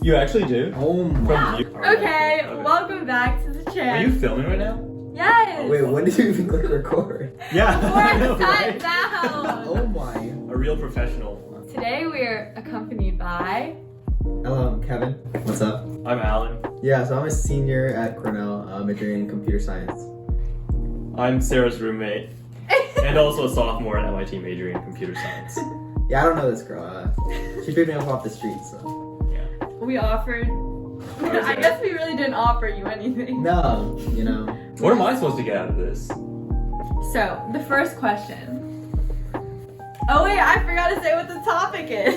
You actually do? Oh my. Okay, welcome back to the Are channel. you filming right now? Yes! Wait, when did you even click record? Yeah. I know, We're right? sat down! Oh my. A real professional. Today we're accompanied by... Hello, I'm Kevin. What's up? I'm Alan. Yeah, so I'm a senior at Cornell, majoring in computer science. I'm Sarah's roommate. And also a sophomore at MIT majoring in computer science. Yeah, I don't know this girl. She picked me up off the street, so. Yeah. We offered... I guess we really didn't offer you anything. No, you know. What am I supposed to get out of this? So, the first question. Oh wait, I forgot to say what the topic is.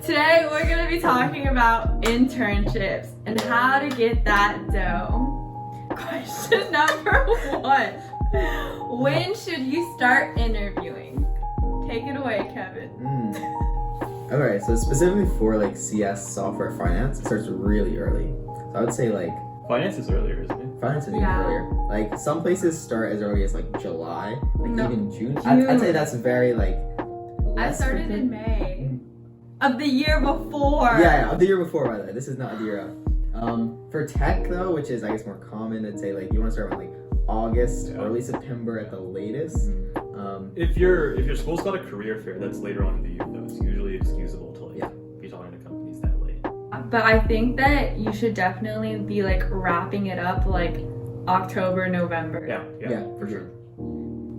Today we're going to be talking about internships and how to get that dough. Question number 1. When should you start interviewing? Take it away, Kevin. Alright, so specifically for like CS software finance, it starts really early. So I would say like Finance is earlier, isn't it? finance is even Yeah. earlier. Like some places start as early as like July, like No. even June. June. I'd say that's very like. I less started in frequent. May of the year before. Yeah, of the year before, by the way. This is not the year of. For tech though, which is I guess more common, I'd say like you want to start around like August, Yeah. early September at the latest. If your school's got a career fair that's later on in the year, though, it's usually excusable to like Yeah. be talking to companies that late. But I think that you should definitely be like wrapping it up like October, November. Yeah, for sure.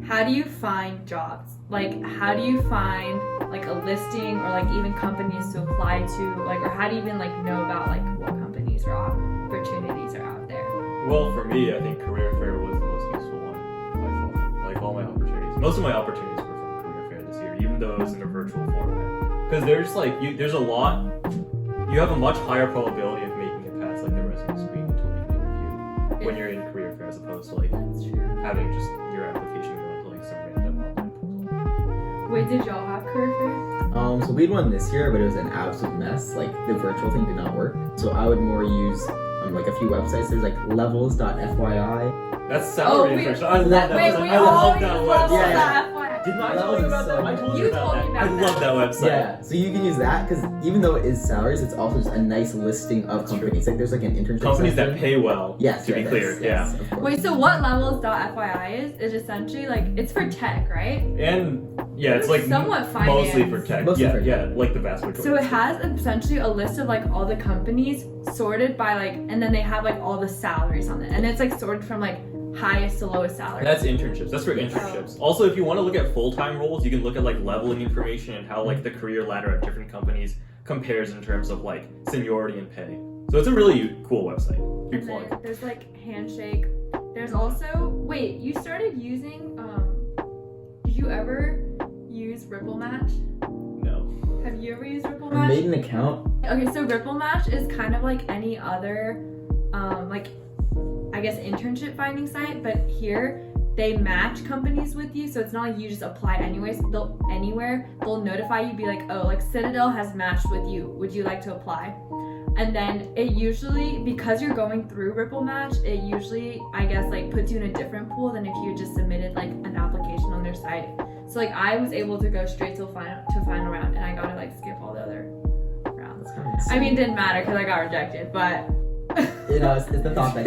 How do you find jobs? Like, how do you find like a listing or like even companies to apply to? Like, or how do you even like know about like what companies or opportunities are out there? Well, for me, I think career fair was the most useful one by far. Like all my opportunities, most of my opportunities were from career fair this year, even though it was in a virtual format. Because there's like there's a lot. You have a much higher probability of making it past like the resume screening to like an interview when you're in career fair as opposed to like That's true. having just your application go into like some random online portal. Wait, did y'all have career fair? So we had one this year, but it was an absolute mess. Like the virtual thing did not work. So I would more use like a few websites. There's like levels.fyi. That's salary Oh, wait. information. I love that. Wait, we I love always that love website. Yeah. that. Didn't I That tell you was about so that? I told You you about told that. me about I love that website. Yeah, so you can use that because even though it is salaries, it's also just a nice listing of That's companies. Like there's like an internship. Companies that section. pay well. Yes, to be yes, clear. yes, Yeah. of course. Wait, so what levels.fyi is essentially like it's for tech, right? And yeah, it's like Somewhat mostly finance. for tech. Mostly yeah, for tech. yeah, like the vast majority. So it has essentially a list of like all the companies sorted by like, and then they have like all the salaries on it, and it's like sorted from like highest to lowest salary. That's internships. That's for internships. Also, if you want to look at full-time roles, you can look at like leveling information and how like the career ladder at different companies compares in terms of like seniority and pay. So it's a really cool website. Big And then plug. there's like Handshake. There's also wait, you started using did you ever use Ripple Match? No. Have you ever used Ripple I Match? made an account. Okay, so Ripple Match is kind of like any other like I guess internship finding site, but here they match companies with you, so it's not like you just apply anyways. They'll notify you, be like, oh, like Citadel has matched with you. Would you like to apply? And then it usually, because you're going through Ripple Match, it usually, I guess, like puts you in a different pool than if you had just submitted like an application on their site. So like I was able to go straight to final round, and I got to like skip all the other rounds. That's kind of insane. I mean, it didn't matter because I got rejected, but. You know, it's the thought that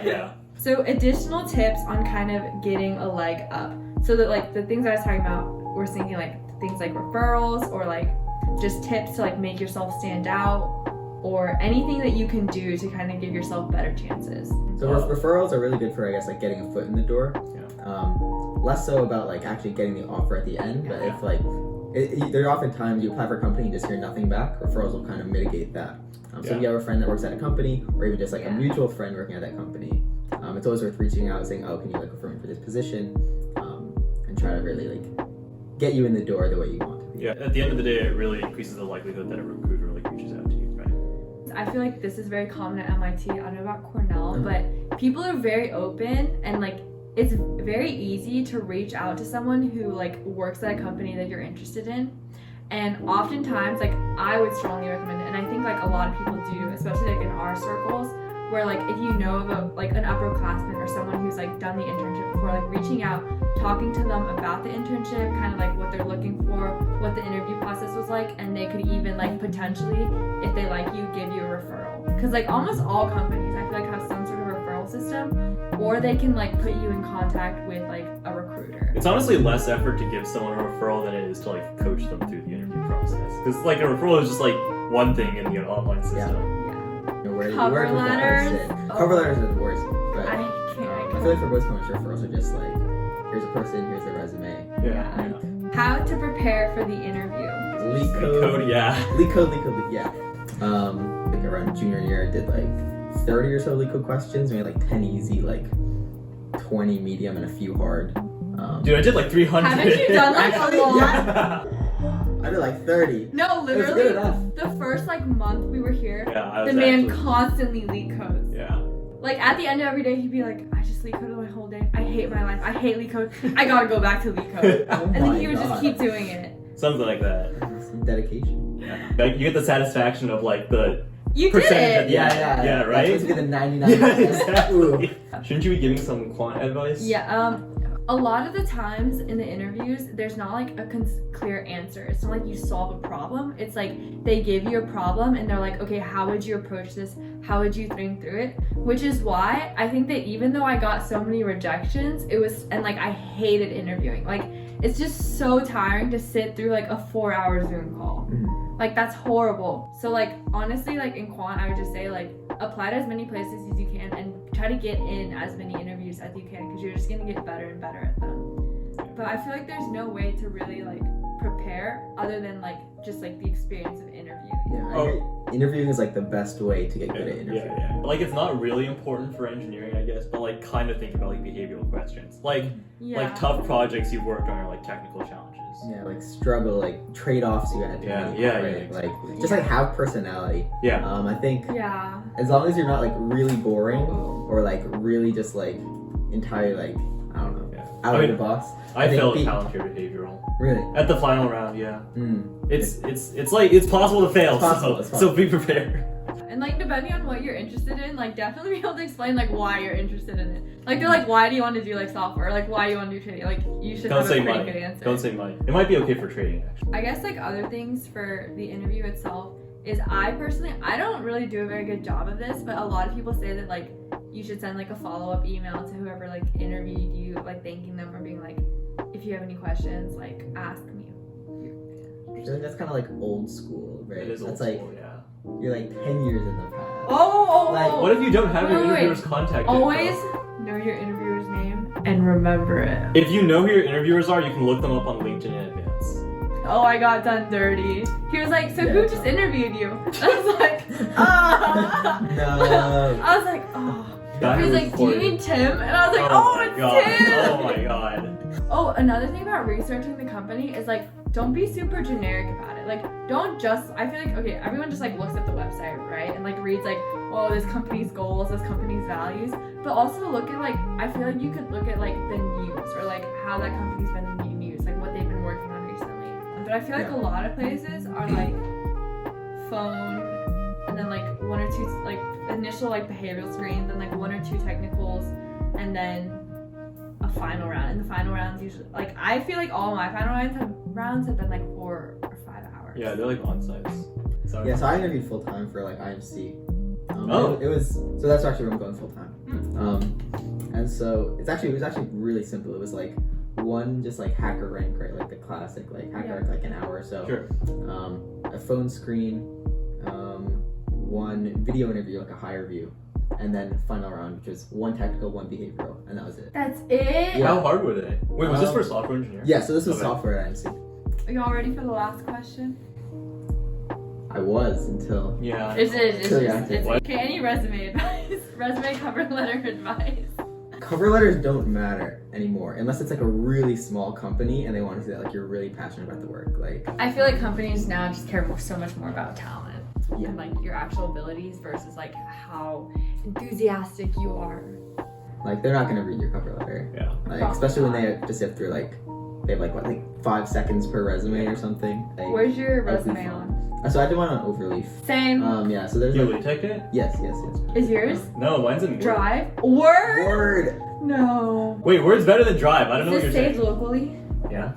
Yeah. So additional tips on kind of getting a leg up. So that like the things I was talking about, we're thinking like things like referrals or like just tips to like make yourself stand out or anything that you can do to kind of give yourself better chances. So referrals are really good for I guess like getting a foot in the door. Less so about like actually getting the offer at the end, but if like there are often times you apply for a company and just hear nothing back, referrals will kind of mitigate that. So if you have a friend that works at a company or even just like a mutual friend working at that company, it's always worth reaching out and saying, oh, can you like refer me for this position, and try to really like get you in the door the way you want to be. Yeah. At the end of the day, it really increases the likelihood that a recruiter like reaches out to you, right? I feel like this is very common at MIT. I don't know about Cornell, but people are very open and like it's very easy to reach out to someone who like works at a company that you're interested in. And oftentimes, like I would strongly recommend it, and I think like a lot of people do, especially like in our circles, where like if you know of a, like an upperclassman or someone who's like done the internship before, like reaching out, talking to them about the internship, kind of like what they're looking for, what the interview process was was like, and they could even like potentially, if they like you, give you a referral. Because like almost all companies, I feel like have some sort of referral system, or they can like put you in contact with like a recruiter. It's honestly less effort to give someone a referral than it is to like coach them through the interview process. Because like a referral is just like one thing in the online system. Yeah. Cover letters. Cover letters are the worst. But I I feel like for most companies, referrals are just like, here's a person, here's their resume. Yeah. How to prepare for the interview. Leak code, yeah. Leak code, yeah. Like around junior year, I did like 30 or so leak code questions. We had like 10 easy, like 20 medium, and a few hard. Dude, I did like 300. Haven't you done like a lot? Yeah. I did like 30. No, literally, good enough. the first like month we were here, Yeah, the man constantly leak codes. Yeah. Like at the end of every day, he'd be like, I just leak coded my whole day. I hate my life. I hate leak code. I gotta go back to leak code. Oh And then my he would just God. keep doing it. Something like that. Some dedication. Yeah. Like, you get the satisfaction of like the You percentage did. of Yeah, right? That's supposed to be the 99. Yeah, exactly. Ooh. Shouldn't you be giving some quant advice? Yeah. A lot of the times in the interviews, there's not like a clear answer. It's not like you solve a problem. It's like they give you a problem and they're like, okay, how would you approach this? How would you think through it? Which is why I think that even though I got so many rejections, and like I hated interviewing. Like it's just so tiring to sit through like a 4-hour Zoom call. Like that's horrible. So like honestly, like in quant, I would just say like apply to as many places as you can and try to get in as many interviews as you can, because you're just gonna get better and better at them. But I feel like there's no way to really like prepare other than like just like the experience of interviewing. Yeah, interviewing is like the best way to get good at interviewing. Yeah. Like it's not really important for engineering, I guess, but like kind of think about like behavioral questions. Like tough projects you've worked on, or like technical challenges. Yeah, like struggle, like trade-offs you had to make. Yeah, right? exactly. Like just like have personality. Yeah. I think Yeah. as long as you're not like really boring or like really just like entirely like I don't know out of the box. I failed Palantir behavioral. Really? At the final round, yeah. It's like it's possible to fail. It's possible. So be prepared. And like depending on what you're interested in, like definitely be able to explain like why you're interested in it. Like they're like, why do you want to do like software? Like why you want to do trading? Like you should have a pretty good answer. Don't say money. It might be okay for trading actually. I guess like other things for the interview itself is I don't really do a very good job of this, but a lot of people say that like you should send like a follow-up email to whoever like interviewed you, like thanking them or being like, if you have any questions, like ask me. I feel like that's kind of like old school, right? It is that's old like school, yeah. you're like 10 years in the past. Oh, what if you don't have your Wait. interviewer's contact always info? know your interviewer's name and remember it. If you know who your interviewers are, you can look them up on LinkedIn in advance. Oh, I got done dirty. He was like, so Yeah, who it's just fine. interviewed you? I was like, ah. No. I was like, oh. Guy He was like, do you recorded. mean Tim? And I was like, Oh oh, my it's god. Tim. Oh my god. Oh, another thing about researching the company is like, don't be super generic about it. Like, don't just, I feel like, okay, everyone just like looks at the website, right? And like reads like, oh, this company's goals, this company's values. But also look at like, I feel like you could look at like the news or like how that company's been in the news, like what they've been working on recently. But I feel like a lot of places are like phone and then like one or two like initial like behavioral screens and like one or two technicals and then a final round. And the final rounds usually like I feel like all my final rounds have been like 4 or 5 hours. Yeah, they're like on-sites. Sorry. Yeah, so I interviewed full time for like IMC. Oh. It was so that's actually where I'm going full time. And so it was actually really simple. It was like one just like hacker rank, right? Like the classic like hacker rank, like an hour or so. Sure. A phone screen, one video interview, like a higher view, and then final round, which was one technical, one behavioral, and that was it. That's it? Yeah. How hard were they? Wait, was this for a software engineer? Yeah, so this was Okay. software at IMC. Are y'all ready for the last question? I was until Yeah. It's What? okay, any resume advice? Resume cover letter advice. cover letters don't matter anymore unless it's like a really small company and they want to see that like you're really passionate about the work. Like I feel like companies now just care so much more about talent Yeah. and like your actual abilities versus like how enthusiastic you are. like they're not gonna read your cover letter. Yeah. Like especially when they just sit through like they have like what like 5 seconds per resume or something. Like, Where's your that'd be resume fun. on? So I did one on Overleaf. Same. Yeah, so there's You like retake it? yes. Is yours? No, mine's in Word. Drive? Word? Word. No. Wait, Word's better than Drive. I don't know what Is you're this saved saying. locally? Yeah.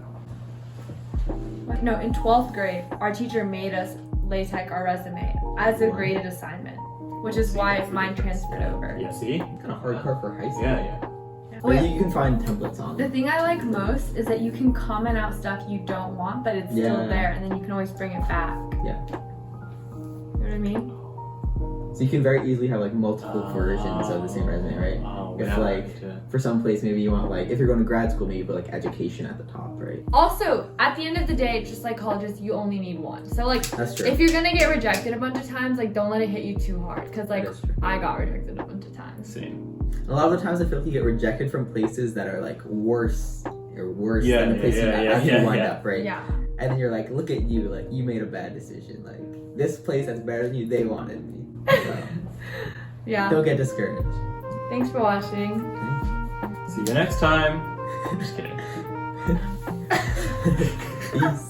What No, in 12th grade, our teacher made us LaTeX our resume as a graded assignment, which is why mine transferred over. Yeah, see? Kind of hardcore for high school. Yeah. But you can find templates on The it. thing I like most is that you can comment out stuff you don't want, but it's still Yeah. there, and then you can always bring it back. Yeah. You know what I mean? So you can very easily have like multiple versions of the same resume, right? If for some place maybe you want like if you're going to grad school maybe you put like education at the top, right? Also, at the end of the day, just like colleges, you only need one. So like, That's true. if you're gonna get rejected a bunch of times, like don't let it hit you too hard, because like That is true. I got rejected a bunch of times. Same. A lot of the times I feel like you get rejected from places that are like worse than the places that actually wind up, right? Yeah. And then you're like, look at you, like you made a bad decision. Like this place that's better than you, they wanted me. So Yeah. don't get discouraged. Thanks for watching. See you next time. I'm just kidding. Peace.